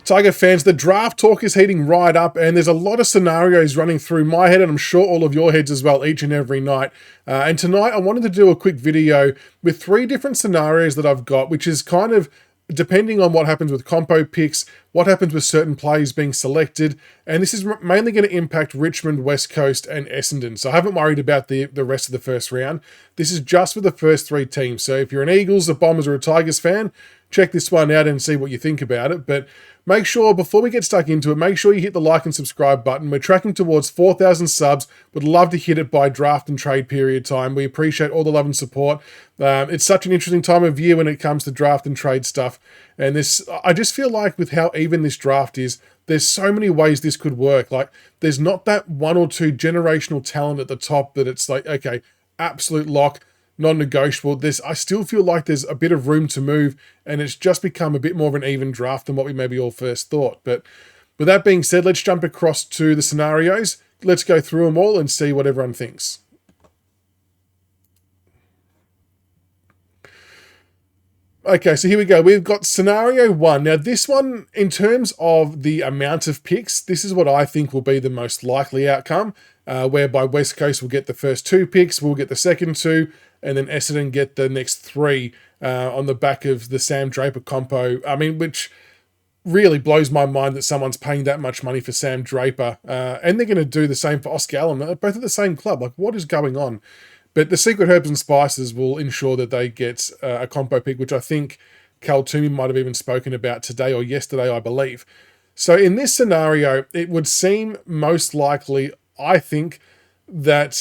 Tiger fans, the draft talk is heating right up, and there's a lot of scenarios running through my head, and I'm sure all of your heads as well, each and every night. And tonight I wanted to do a quick video with 3 different scenarios that I've got, which is kind of depending on what happens with compo picks, what happens with certain players being selected, and this is mainly going to impact Richmond, West Coast, and Essendon. So I haven't worried about the rest of the first round. This is just for the first 3 teams. So if you're an Eagles, a Bombers, or a Tigers fan, check this one out and see what you think about it. But make sure, before we get stuck into it, make sure you hit the like and subscribe button. We're tracking towards 4,000 subs. Would love to hit it by draft and trade period time. We appreciate all the love and support. It's such an interesting time of year when it comes to draft and trade stuff. And I just feel like with how even this draft is, there's so many ways this could work. Like, there's not that 1 or 2 generational talent at the top that it's like, okay, absolute lock, non-negotiable. I still feel like there's a bit of room to move, and it's just become a bit more of an even draft than what we maybe all first thought. But with that being said, let's jump across to the scenarios. Let's go through them all and see what everyone thinks. Okay, so here we go. We've got scenario 1. Now, this one, in terms of the amount of picks, this is what I think will be the most likely outcome, whereby West Coast will get the first 2 picks, we'll get the second 2, and then Essendon get the next 3 on the back of the Sam Draper compo. I mean, which really blows my mind that someone's paying that much money for Sam Draper, and they're going to do the same for Oscar Allen. They're both at the same club. Like, what is going on? But the Secret Herbs and Spices will ensure that they get a compo pick, which I think Cal Toomey might have even spoken about today or yesterday, I believe. So in this scenario, it would seem most likely, I think, that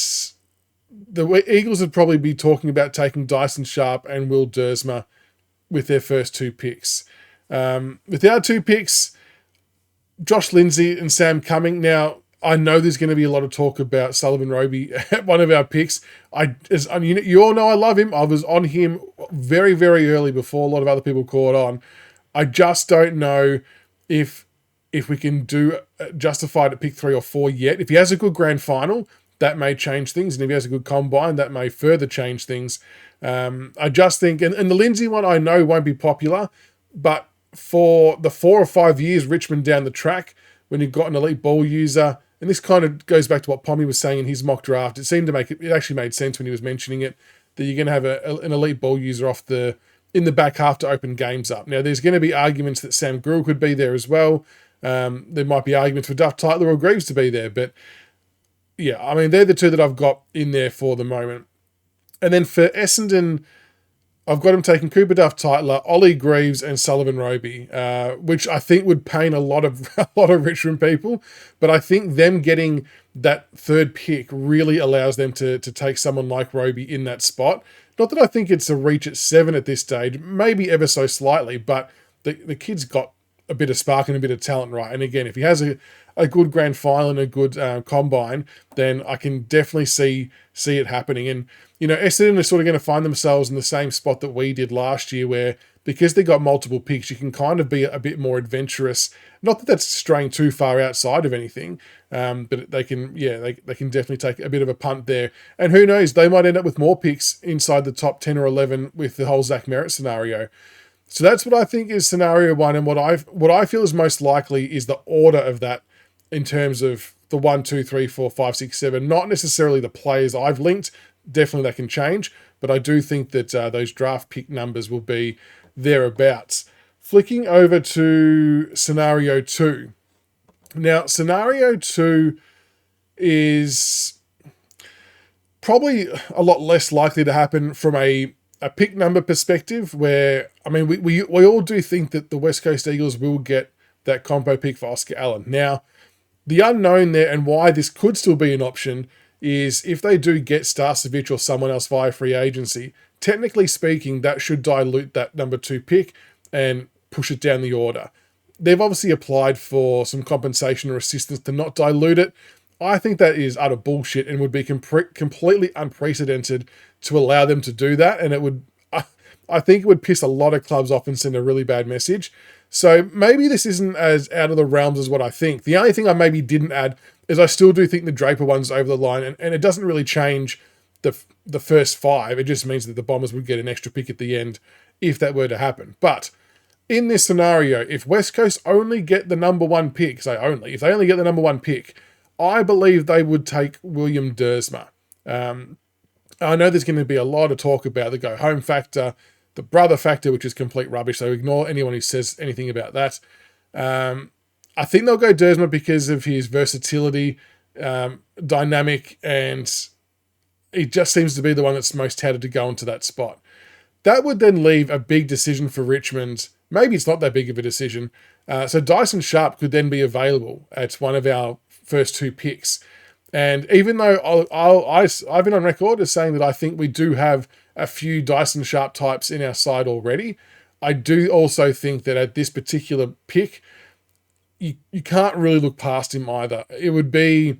the Eagles would probably be talking about taking Dyson Sharp and Will DUURSMA with their first 2 picks. With our 2 picks, Josh Lindsay and Sam Cumming. Now, I know there's going to be a lot of talk about Sullivan Roby at one of our picks. You all know I love him. I was on him very, very early before a lot of other people caught on. I just don't know if we can do justified at pick 3 or 4 yet. If he has a good grand final, that may change things. And if he has a good combine, that may further change things. I just think, and the Lindsay one I know won't be popular, but for the 4 or 5 years Richmond down the track, when you've got an elite ball user, and this kind of goes back to what Pommy was saying in his mock draft. It seemed to it actually made sense when he was mentioning it, that you're going to have an elite ball user in the back half to open games up. Now, there's going to be arguments that Sam Grewal could be there as well. There might be arguments for Duff Tytler or Greaves to be there. But yeah, I mean, they're the 2 that I've got in there for the moment. And then for Essendon, I've got him taking Cooper Duff Tytler, Ollie Greaves, and Sullivan Roby, which I think would pain a lot of Richmond people. But I think them getting that 3rd pick really allows them to take someone like Roby in that spot. Not that I think it's a reach at 7 at this stage, maybe ever so slightly, but the kid's got a bit of spark and a bit of talent, right? And again, if he has a good grand final and a good combine, then I can definitely see it happening. And, you know, Essendon are sort of going to find themselves in the same spot that we did last year, where because they got multiple picks, you can kind of be a bit more adventurous. Not that that's straying too far outside of anything, but they can definitely take a bit of a punt there. And who knows, they might end up with more picks inside the top 10 or 11 with the whole Zach Merritt scenario. So that's what I think is scenario 1, and what I feel is most likely is the order of that in terms of the 1, 2, 3, 4, 5, 6, 7. Not necessarily the players I've linked. Definitely that can change, but I do think that those draft pick numbers will be thereabouts. Flicking over to scenario 2. Now, scenario 2 is probably a lot less likely to happen from a pick number perspective, where, I mean, we all do think that the West Coast Eagles will get that compo pick for Oscar Allen. Now, the unknown there, and why this could still be an option, is if they do get Starcevic or someone else via free agency, technically speaking, that should dilute that number 2 pick and push it down the order. They've obviously applied for some compensation or assistance to not dilute it. I think that is utter bullshit and would be completely unprecedented to allow them to do that. And it would, I think it would piss a lot of clubs off and send a really bad message. So maybe this isn't as out of the realms as what I think. The only thing I maybe didn't add is I still do think the Draper one's over the line, and it doesn't really change the first 5. It just means that the Bombers would get an extra pick at the end if that were to happen. But in this scenario, if West Coast only get the number one pick, if they only get the number one pick, I believe they would take William DUURSMA. I know there's going to be a lot of talk about the go home factor, the brother factor, which is complete rubbish, so ignore anyone who says anything about that. I think they'll go DUURSMA because of his versatility, dynamic, and he just seems to be the one that's most touted to go into that spot. That would then leave a big decision for Richmond. Maybe it's not that big of a decision. So Dyson Sharp could then be available at one of our first two picks. And even though I've been on record as saying that I think we do have a few Dyson Sharp types in our side already, I do also think that at this particular pick, you can't really look past him either. It would be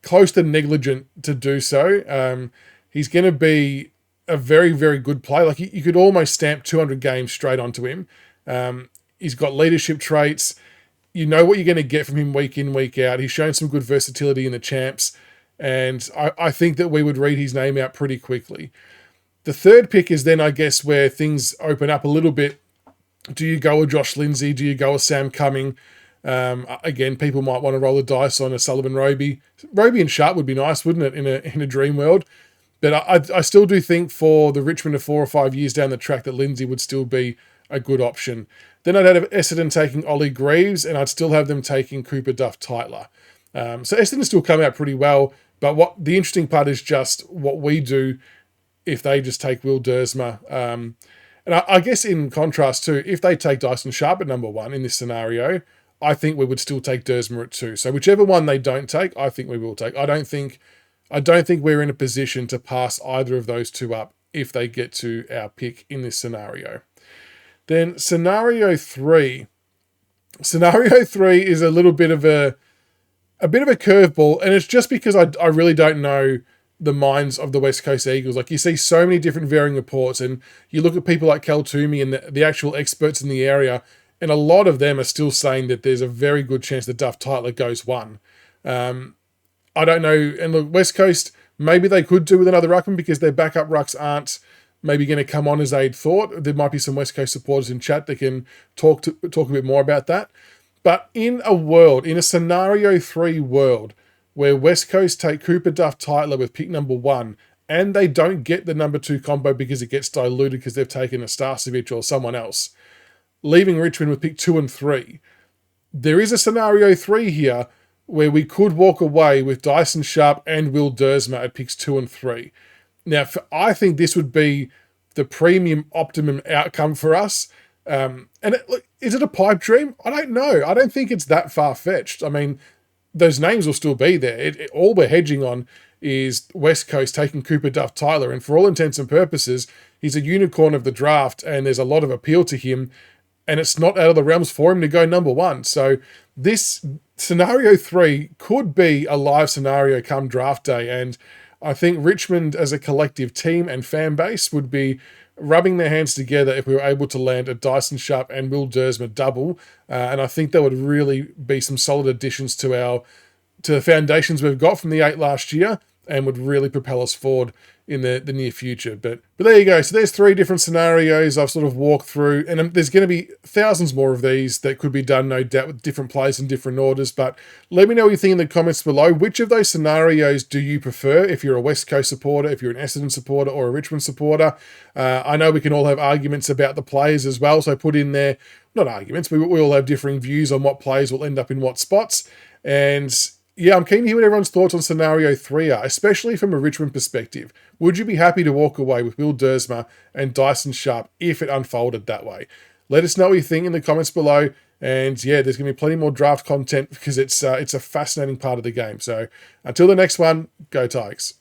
close to negligent to do so. He's going to be a very, very good player. Like you could almost stamp 200 games straight onto him. He's got leadership traits. You know what you're going to get from him week in, week out. He's shown some good versatility in the champs. And I think that we would read his name out pretty quickly. The third pick is then, I guess, where things open up a little bit. Do you go with Josh Lindsay? Do you go with Sam Cumming? Again, people might want to roll the dice on a Sullivan Roby. Roby and Sharp would be nice, wouldn't it, in a dream world? But I still do think for the Richmond of 4 or 5 years down the track that Lindsay would still be a good option. Then I'd have Essendon taking Ollie Greaves, and I'd still have them taking Cooper Duff Tytler. So Essendon still come out pretty well, but what the interesting part is just what we do if they just take Will DUURSMA. And I guess in contrast too, if they take Dyson Sharp at number one in this scenario, I think we would still take DUURSMA at 2. So whichever one they don't take, I think we will take. I don't think we're in a position to pass either of those two up if they get to our pick in this scenario. Then scenario 3. Scenario 3 is a little bit of a curveball, and it's just because I really don't know the minds of the West Coast Eagles. Like, you see so many different varying reports, and you look at people like Kel Toomey and the actual experts in the area, and a lot of them are still saying that there's a very good chance that Duff Tytler goes 1. I don't know. And look, West Coast, maybe they could do with another ruckman because their backup rucks aren't maybe going to come on as they'd thought. There might be some West Coast supporters in chat that can talk a bit more about that. But in a scenario 3 world, where West Coast take Cooper Duff Tytler with pick number 1, and they don't get the number 2 combo because it gets diluted because they've taken a Starcevic or someone else, leaving Richmond with pick 2 and 3, there is a scenario 3 here where we could walk away with Dyson Sharp and Will DUURSMA at picks 2 and 3. Now, I think this would be the premium optimum outcome for us. Look, is it a pipe dream? I don't know. I don't think it's that far-fetched. I mean, those names will still be there. All we're hedging on is West Coast taking Cooper Duff Tytler, and for all intents and purposes, he's a unicorn of the draft, and there's a lot of appeal to him, and it's not out of the realms for him to go number 1. So this scenario 3 could be a live scenario come draft day, and I think Richmond as a collective team and fan base would be rubbing their hands together if we were able to land a Dyson Sharp and Will DUURSMA double, and I think that would really be some solid additions to the foundations we've got from the 8 last year, and would really propel us forward in the near future. But there you go. So there's 3 different scenarios I've sort of walked through, and there's going to be thousands more of these that could be done, no doubt, with different players in different orders. But let me know what you think in the comments below. Which of those scenarios do you prefer if you're a West Coast supporter, if you're an Essendon supporter, or a Richmond supporter? I know we can all have arguments about the players as well, so put in there, not arguments, but we all have differing views on what players will end up in what spots. And yeah, I'm keen to hear what everyone's thoughts on scenario 3 are, especially from a Richmond perspective. Would you be happy to walk away with Will DUURSMA and Dyson Sharp if it unfolded that way? Let us know what you think in the comments below. And yeah, there's going to be plenty more draft content because it's a fascinating part of the game. So until the next one, go Tigers.